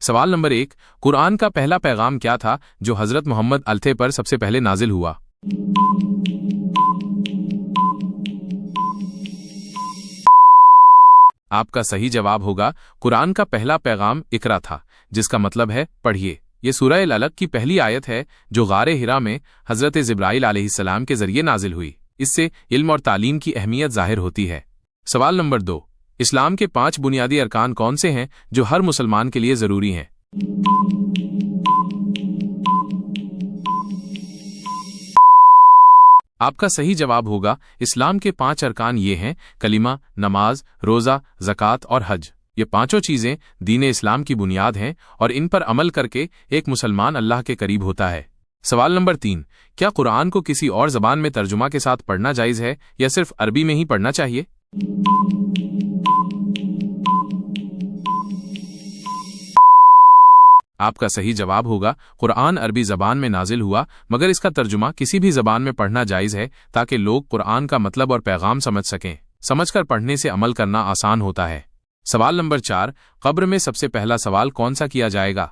सवाल नंबर 1, कुरान का पहला पैगाम क्या था जो हजरत मोहम्मद अलथे पर सबसे पहले नाजिल हुआ? आपका सही जवाब होगा कुरान का पहला पैगाम इकरा था, जिसका मतलब है पढ़िए। ये सूरह अल-अलक की पहली आयत है जो गारे हिरा में हजरत जिब्राइल अलैहिस्सलाम के जरिए नाजिल हुई। इससे इल्म और तालीम की अहमियत जाहिर होती है। सवाल नंबर 2, इस्लाम के 5 बुनियादी अरकान कौन से हैं जो हर मुसलमान के लिए जरूरी हैं? आपका सही जवाब होगा इस्लाम के 5 अरकान ये हैं कलिमा, नमाज, रोज़ा, ज़कात और हज। ये पांचों चीज़ें दीन इस्लाम की बुनियाद हैं और इन पर अमल करके एक मुसलमान अल्लाह के करीब होता है। सवाल नंबर 3, क्या कुरान को किसी और ज़बान में तर्जुमा के साथ पढ़ना जायज़ है या सिर्फ अरबी में ही पढ़ना चाहिए? आपका सही जवाब होगा कुरान अरबी ज़बान में नाजिल हुआ, मगर इसका तर्जुमा किसी भी ज़बान में पढ़ना जायज़ है ताकि लोग कुरान का मतलब और पैगाम समझ सकें। समझकर पढ़ने से अमल करना आसान होता है। सवाल नंबर 4, कब्र में सबसे पहला सवाल कौन सा किया जाएगा?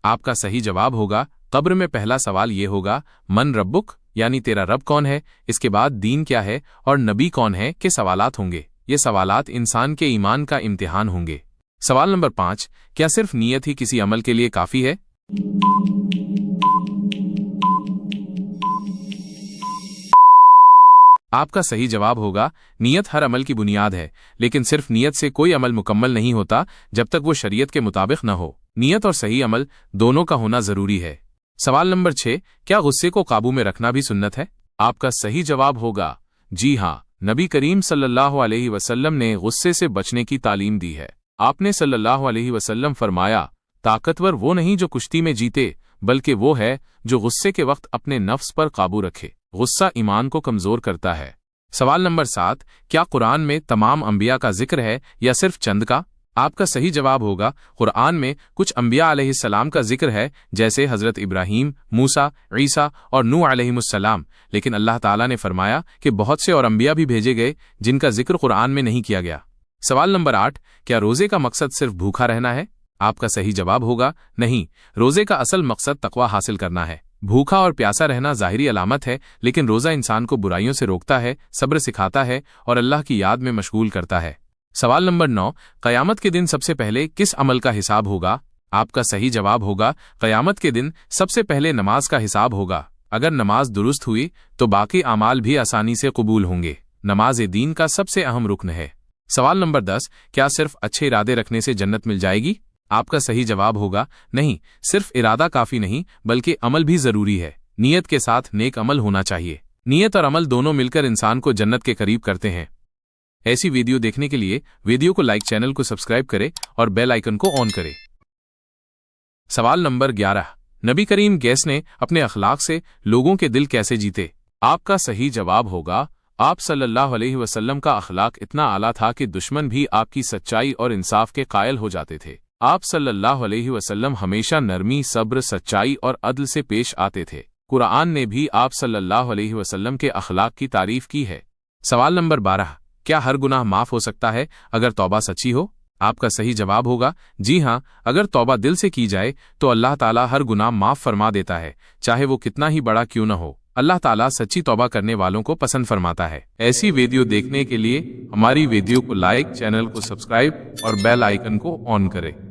आपका सही जवाब होगा कब्र में पहला सवाल ये होगा मन रब्बुक, यानी तेरा रब कौन है। इसके बाद दीन क्या है और नबी कौन है के सवालात होंगे। ये सवालात इंसान के ईमान का इम्तिहान होंगे। सवाल नंबर 5, क्या सिर्फ नीयत ही किसी अमल के लिए काफी है? आपका सही जवाब होगा नीयत हर अमल की बुनियाद है, लेकिन सिर्फ नीयत से कोई अमल मुकम्मल नहीं होता जब तक वो शरीयत के मुताबिक न हो। नीयत और सही अमल दोनों का होना जरूरी है। सवाल नंबर 6, क्या गुस्से को काबू में रखना भी सुन्नत है? आपका सही जवाब होगा जी हाँ, नबी करीम सल्लल्लाहु अलैहि वसल्लम ने गुस्से से बचने की तालीम दी है। आपने सल्लल्लाहु अलैहि वसल्लम फरमाया, ताकतवर वो नहीं जो कुश्ती में जीते, बल्कि वो है जो गुस्से के वक्त अपने नफ्स पर काबू रखे। गुस्सा ईमान को कमजोर करता है। सवाल नंबर 7, क्या कुरान में तमाम अंबिया का जिक्र है या सिर्फ चंद का? आपका सही जवाब होगा कुरान में कुछ अंबिया अलैहिस्सलाम का जिक्र है, जैसे हजरत इब्राहीम, मूसा, ईसा और नूह अलैहिमुस्सलाम, लेकिन अल्लाह ताला ने फरमाया कि बहुत से और अंबिया भी भेजे गए जिनका जिक्र कुरान में नहीं किया गया। सवाल नंबर 8, क्या रोजे का मकसद सिर्फ भूखा रहना है? आपका सही जवाब होगा नहीं, रोजे का असल मकसद तकवा हासिल करना है। भूखा और प्यासा रहना ज़ाहिरी अलामत है, लेकिन रोज़ा इंसान को बुराइयों से रोकता है, सब्र सिखाता है और अल्लाह की याद में मशगूल करता है। सवाल नंबर 9, क़यामत के दिन सबसे पहले किस अमल का हिसाब होगा? आपका सही जवाब होगा क़यामत के दिन सबसे पहले नमाज का हिसाब होगा। अगर नमाज दुरुस्त हुई तो बाकी अमाल भी आसानी से कबूल होंगे। नमाज दीन का सबसे अहम रुकन है। सवाल नंबर 10, क्या सिर्फ अच्छे इरादे रखने से जन्नत मिल जाएगी? आपका सही जवाब होगा नहीं, सिर्फ इरादा काफी नहीं बल्कि अमल भी जरूरी है। नियत के साथ नेक अमल होना चाहिए। नियत और अमल दोनों मिलकर इंसान को जन्नत के करीब करते हैं। ऐसी वीडियो देखने के लिए वीडियो को लाइक, चैनल को सब्सक्राइब करें और बेल आइकन को ऑन करें। सवाल नंबर 11, नबी करीम गैस ने अपने अखलाक से लोगों के दिल कैसे जीते? आपका सही जवाब होगा आप सल्लल्लाहु अलैहि वसल्लम का अखलाक इतना आला था कि दुश्मन भी आपकी सच्चाई और इंसाफ के कायल हो जाते थे। आप सल्लल्लाहु अलैहि वसल्लम हमेशा नरमी, सब्र, सच्चाई और अदल से पेश आते थे। कुरान ने भी आप सल्लल्लाहु अलैहि वसल्लम के अखलाक की तारीफ की है। सवाल नंबर 12, क्या हर गुनाह माफ हो सकता है अगर तौबा सच्ची हो? आपका सही जवाब होगा जी हाँ, अगर तौबा दिल से की जाए तो अल्लाह ताला हर गुनाह माफ फरमा देता है, चाहे वो कितना ही बड़ा क्यों न हो। अल्लाह ताला सच्ची तौबा करने वालों को पसंद फरमाता है। ऐसी वीडियो देखने के लिए हमारी वीडियो को लाइक, चैनल को सब्सक्राइब और बेल आइकन को ऑन करें।